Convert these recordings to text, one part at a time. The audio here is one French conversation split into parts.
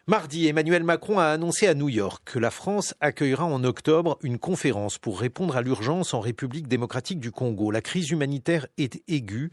Mardi, Emmanuel Macron a annoncé à New York que la France accueillera en octobre une conférence pour répondre à l'urgence en République démocratique du Congo. La crise humanitaire est aiguë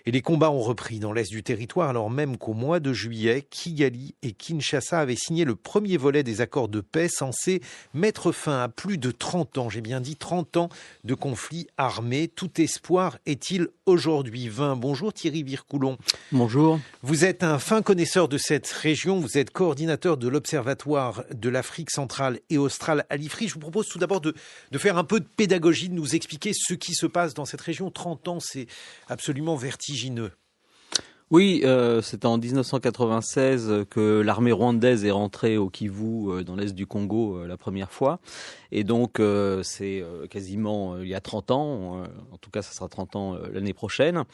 et les combats ont repris dans l'est du territoire alors même qu'au mois de juillet, Kigali et Kinshasa avaient signé le premier volet des accords de paix censés mettre fin à plus de 30 ans, j'ai bien dit 30 ans de conflits armés. Tout espoir est-il aujourd'hui vain? Bonjour Thierry Vircoulon. Bonjour. Vous êtes un fin connaisseur de cette région, vous êtes coordinateur de l'Observatoire de l'Afrique centrale et australe à l'IFRI. Je vous propose tout d'abord de faire un peu de pédagogie, de nous expliquer ce qui se passe dans cette région. 30 ans, c'est absolument vertigineux. Oui, c'est en 1996 que l'armée rwandaise est rentrée au Kivu, dans l'est du Congo, la première fois. Et donc, c'est quasiment il y a 30 ans. En tout cas, ça sera 30 ans l'année prochaine.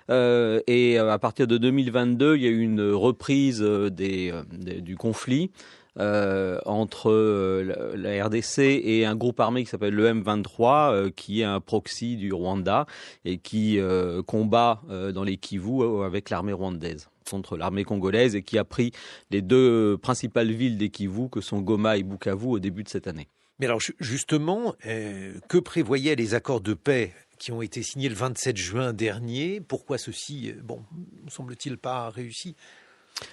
Et à partir de 2022, il y a eu une reprise du conflit. Entre la RDC et un groupe armé qui s'appelle le M23, qui est un proxy du Rwanda et qui combat dans les Kivu avec l'armée rwandaise contre l'armée congolaise et qui a pris les deux principales villes des Kivu que sont Goma et Bukavu au début de cette année. Mais alors justement, que prévoyaient les accords de paix qui ont été signés le 27 juin dernier? Pourquoi ceci, ne semble-t-il pas réussi?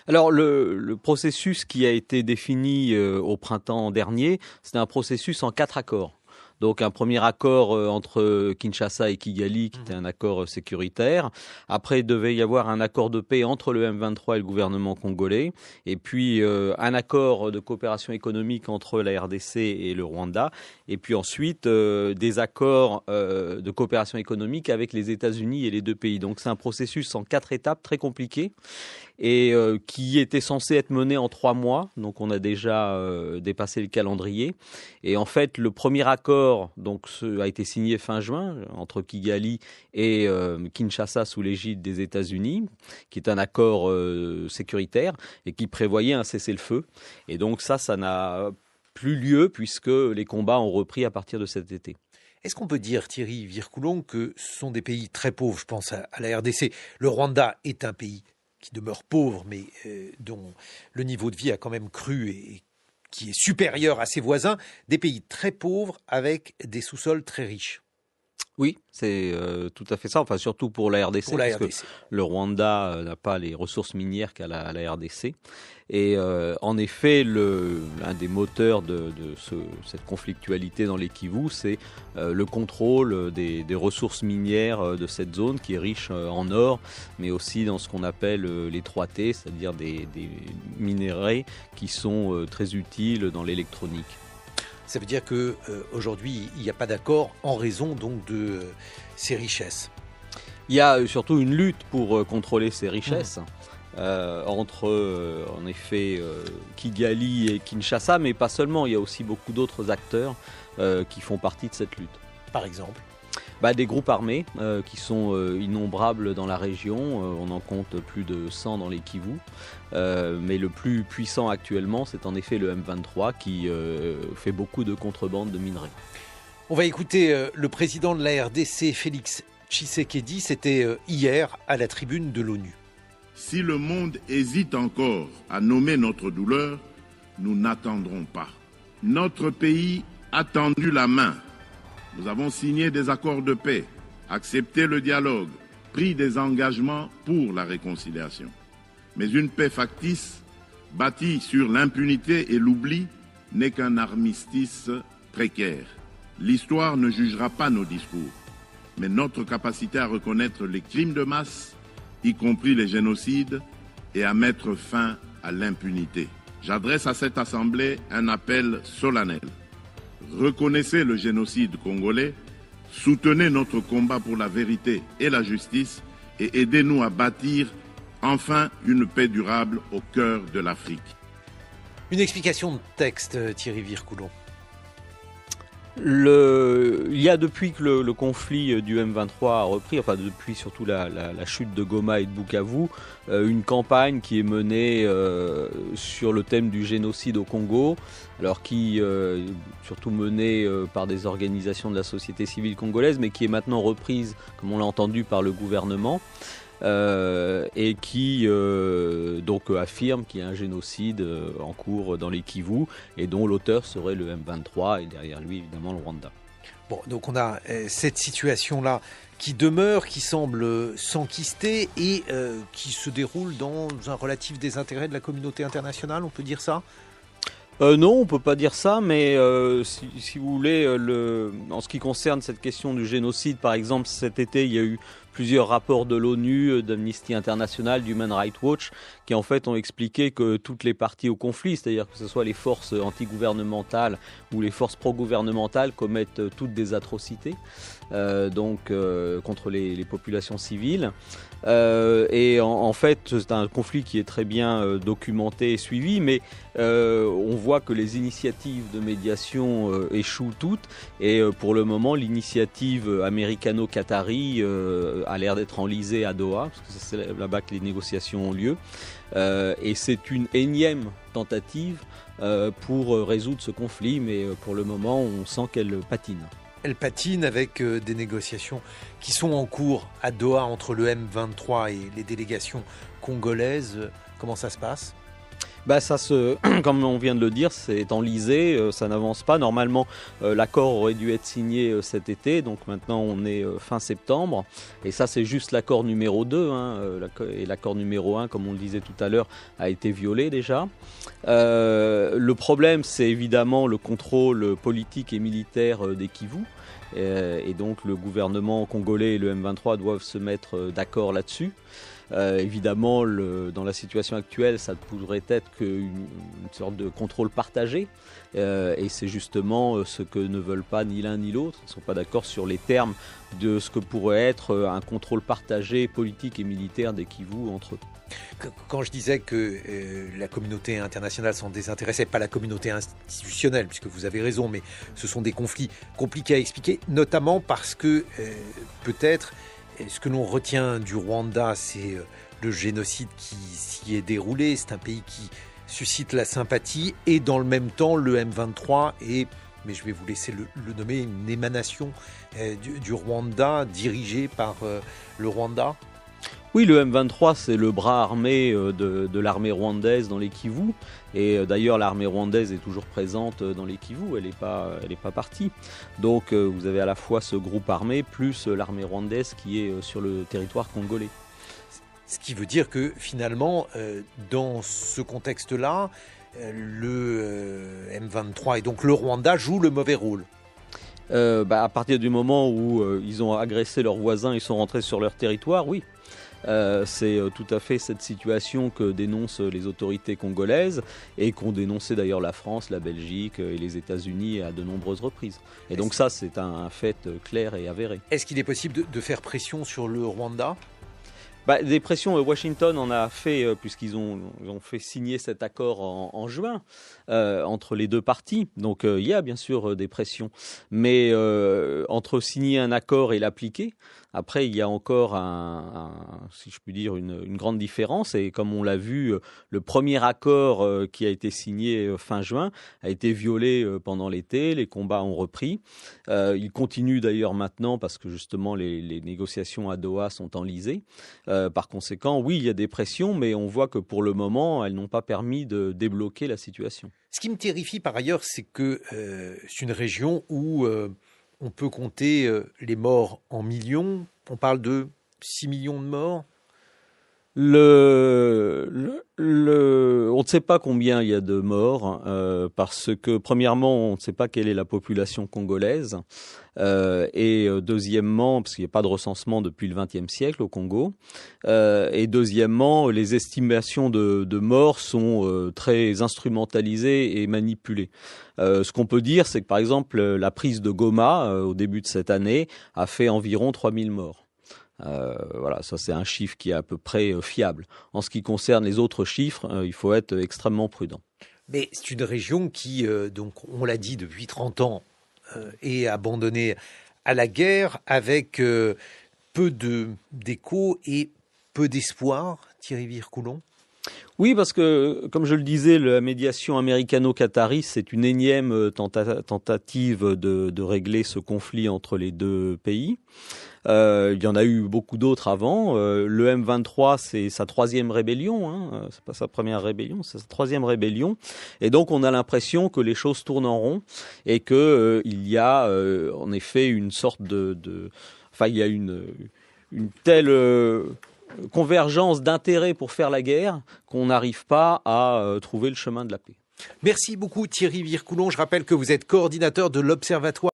Alors le processus qui a été défini au printemps dernier, c'est un processus en 4 accords. Donc un premier accord entre Kinshasa et Kigali, qui était un accord sécuritaire. Après, il devait y avoir un accord de paix entre le M23 et le gouvernement congolais. Et puis un accord de coopération économique entre la RDC et le Rwanda. Et puis ensuite, des accords de coopération économique avec les États-Unis et les deux pays. Donc c'est un processus en 4 étapes très compliqué et qui était censé être mené en 3 mois. Donc on a déjà dépassé le calendrier. Et en fait, le premier accord a été signé fin juin entre Kigali et Kinshasa sous l'égide des États-Unis, qui est un accord sécuritaire et qui prévoyait un cessez-le-feu. Et donc ça n'a plus lieu puisque les combats ont repris à partir de cet été. Est-ce qu'on peut dire, Thierry Vircoulon, que ce sont des pays très pauvres? Je pense à la RDC. Le Rwanda est un pays qui demeure pauvre, mais dont le niveau de vie a quand même cru et qui est supérieur à ses voisins, des pays très pauvres avec des sous-sols très riches. Oui, c'est tout à fait ça. Enfin, surtout pour la RDC, parce que le Rwanda n'a pas les ressources minières qu'a la RDC. Et en effet, l'un des moteurs de cette conflictualité dans les Kivu, c'est le contrôle des ressources minières de cette zone qui est riche en or, mais aussi dans ce qu'on appelle les 3T, c'est-à-dire des minéraux qui sont très utiles dans l'électronique. Ça veut dire qu'aujourd'hui, il n'y a pas d'accord en raison donc de ces richesses. Il y a surtout une lutte pour contrôler ces richesses entre, en effet, Kigali et Kinshasa, mais pas seulement. Il y a aussi beaucoup d'autres acteurs qui font partie de cette lutte. Par exemple ? Des groupes armés qui sont innombrables dans la région. On en compte plus de 100 dans les Kivu. Mais le plus puissant actuellement, c'est en effet le M23 qui fait beaucoup de contrebande de minerais. On va écouter le président de la RDC, Félix Tshisekedi. C'était hier à la tribune de l'ONU. Si le monde hésite encore à nommer notre douleur, nous n'attendrons pas. Notre pays a tendu la main. Nous avons signé des accords de paix, accepté le dialogue, pris des engagements pour la réconciliation. Mais une paix factice, bâtie sur l'impunité et l'oubli, n'est qu'un armistice précaire. L'histoire ne jugera pas nos discours, mais notre capacité à reconnaître les crimes de masse, y compris les génocides, et à mettre fin à l'impunité. J'adresse à cette Assemblée un appel solennel. Reconnaissez le génocide congolais, soutenez notre combat pour la vérité et la justice et aidez-nous à bâtir enfin une paix durable au cœur de l'Afrique. Une explication de texte, Thierry Vircoulon. Il y a depuis que le conflit du M23 a repris, enfin depuis surtout la chute de Goma et de Bukavu, une campagne qui est menée sur le thème du génocide au Congo, alors qui surtout menée par des organisations de la société civile congolaise, mais qui est maintenant reprise, comme on l'a entendu, par le gouvernement. et qui donc affirme qu'il y a un génocide en cours dans les Kivus et dont l'auteur serait le M23 et derrière lui évidemment le Rwanda. Bon, donc on a cette situation-là qui demeure, qui semble s'enquister et qui se déroule dans un relatif désintérêt de la communauté internationale, on peut dire ça ? Non, on peut pas dire ça, mais si vous voulez, en ce qui concerne cette question du génocide, par exemple, cet été, il y a eu plusieurs rapports de l'ONU, d'Amnesty International, d'Human Rights Watch, qui en fait ont expliqué que toutes les parties au conflit, c'est-à-dire que ce soit les forces antigouvernementales ou les forces pro-gouvernementales, commettent toutes des atrocités, contre les populations civiles. Et en fait, c'est un conflit qui est très bien documenté et suivi, mais on voit que les initiatives de médiation échouent toutes. Et pour le moment, l'initiative américano-qatari a l'air d'être enlisée à Doha, parce que c'est là-bas que les négociations ont lieu. Et c'est une énième tentative pour résoudre ce conflit, mais pour le moment, on sent qu'elle patine. Elle patine avec des négociations qui sont en cours à Doha entre le M23 et les délégations congolaises. Comment ça se passe ? Comme on vient de le dire, c'est enlisé, ça n'avance pas. Normalement, l'accord aurait dû être signé cet été, donc maintenant on est fin septembre. Et ça, c'est juste l'accord numéro 2. Et l'accord numéro 1, comme on le disait tout à l'heure, a été violé déjà. Le problème, c'est évidemment le contrôle politique et militaire des Kivus. Et donc le gouvernement congolais et le M23 doivent se mettre d'accord là-dessus. Évidemment, dans la situation actuelle, ça pourrait être une sorte de contrôle partagé. Et c'est justement ce que ne veulent pas ni l'un ni l'autre. Ils ne sont pas d'accord sur les termes de ce que pourrait être un contrôle partagé politique et militaire des Kivus entre eux. Quand je disais que la communauté internationale s'en désintéressait, pas la communauté institutionnelle, puisque vous avez raison, mais ce sont des conflits compliqués à expliquer, notamment parce que peut-être ce que l'on retient du Rwanda, c'est le génocide qui s'y est déroulé. C'est un pays qui suscite la sympathie et dans le même temps, le M23 est, mais je vais vous laisser le nommer, une émanation du Rwanda dirigée par le Rwanda. Oui, le M23, c'est le bras armé de l'armée rwandaise dans les Kivus. Et d'ailleurs, l'armée rwandaise est toujours présente dans les Kivus, elle n'est pas partie. Donc vous avez à la fois ce groupe armé, plus l'armée rwandaise qui est sur le territoire congolais. Ce qui veut dire que finalement, dans ce contexte-là, le M23 et donc le Rwanda jouent le mauvais rôle. À partir du moment où ils ont agressé leurs voisins, ils sont rentrés sur leur territoire, oui. C'est tout à fait cette situation que dénoncent les autorités congolaises et qu'ont dénoncé d'ailleurs la France, la Belgique et les États-Unis à de nombreuses reprises. Et donc ça, c'est un fait clair et avéré. Est-ce qu'il est possible de faire pression sur le Rwanda ? Des pressions, Washington en a fait, puisqu'ils ont fait signer cet accord en juin entre les deux parties. Donc il y a bien sûr des pressions. Mais entre signer un accord et l'appliquer, après il y a encore si je puis dire, une grande différence. Et comme on l'a vu, le premier accord qui a été signé fin juin a été violé pendant l'été. Les combats ont repris. Il continue d'ailleurs maintenant parce que justement les négociations à Doha sont enlisées. Par conséquent, oui, il y a des pressions, mais on voit que pour le moment, elles n'ont pas permis de débloquer la situation. Ce qui me terrifie par ailleurs, c'est que c'est une région où on peut compter les morts en millions. On parle de 6 millions de morts. On ne sait pas combien il y a de morts parce que premièrement, on ne sait pas quelle est la population congolaise et deuxièmement, parce qu'il n'y a pas de recensement depuis le XXe siècle au Congo, et deuxièmement, les estimations de morts sont très instrumentalisées et manipulées. Ce qu'on peut dire, c'est que par exemple, la prise de Goma au début de cette année a fait environ 3000 morts. Voilà, ça c'est un chiffre qui est à peu près fiable. En ce qui concerne les autres chiffres, il faut être extrêmement prudent. Mais c'est une région qui, donc, on l'a dit depuis 30 ans, est abandonnée à la guerre avec peu d'écho et peu d'espoir, Thierry Vircoulon. Oui, parce que, comme je le disais, la médiation américano-qatari, c'est une énième tentative de régler ce conflit entre les deux pays. Il y en a eu beaucoup d'autres avant. Le M23, c'est sa 3e rébellion. Hein. C'est pas sa première rébellion, c'est sa 3e rébellion. Et donc, on a l'impression que les choses tournent en rond et que il y a en effet une sorte enfin, il y a une telle convergence d'intérêts pour faire la guerre qu'on n'arrive pas à trouver le chemin de la paix. Merci beaucoup Thierry Vircoulon. Je rappelle que vous êtes coordinateur de l'Observatoire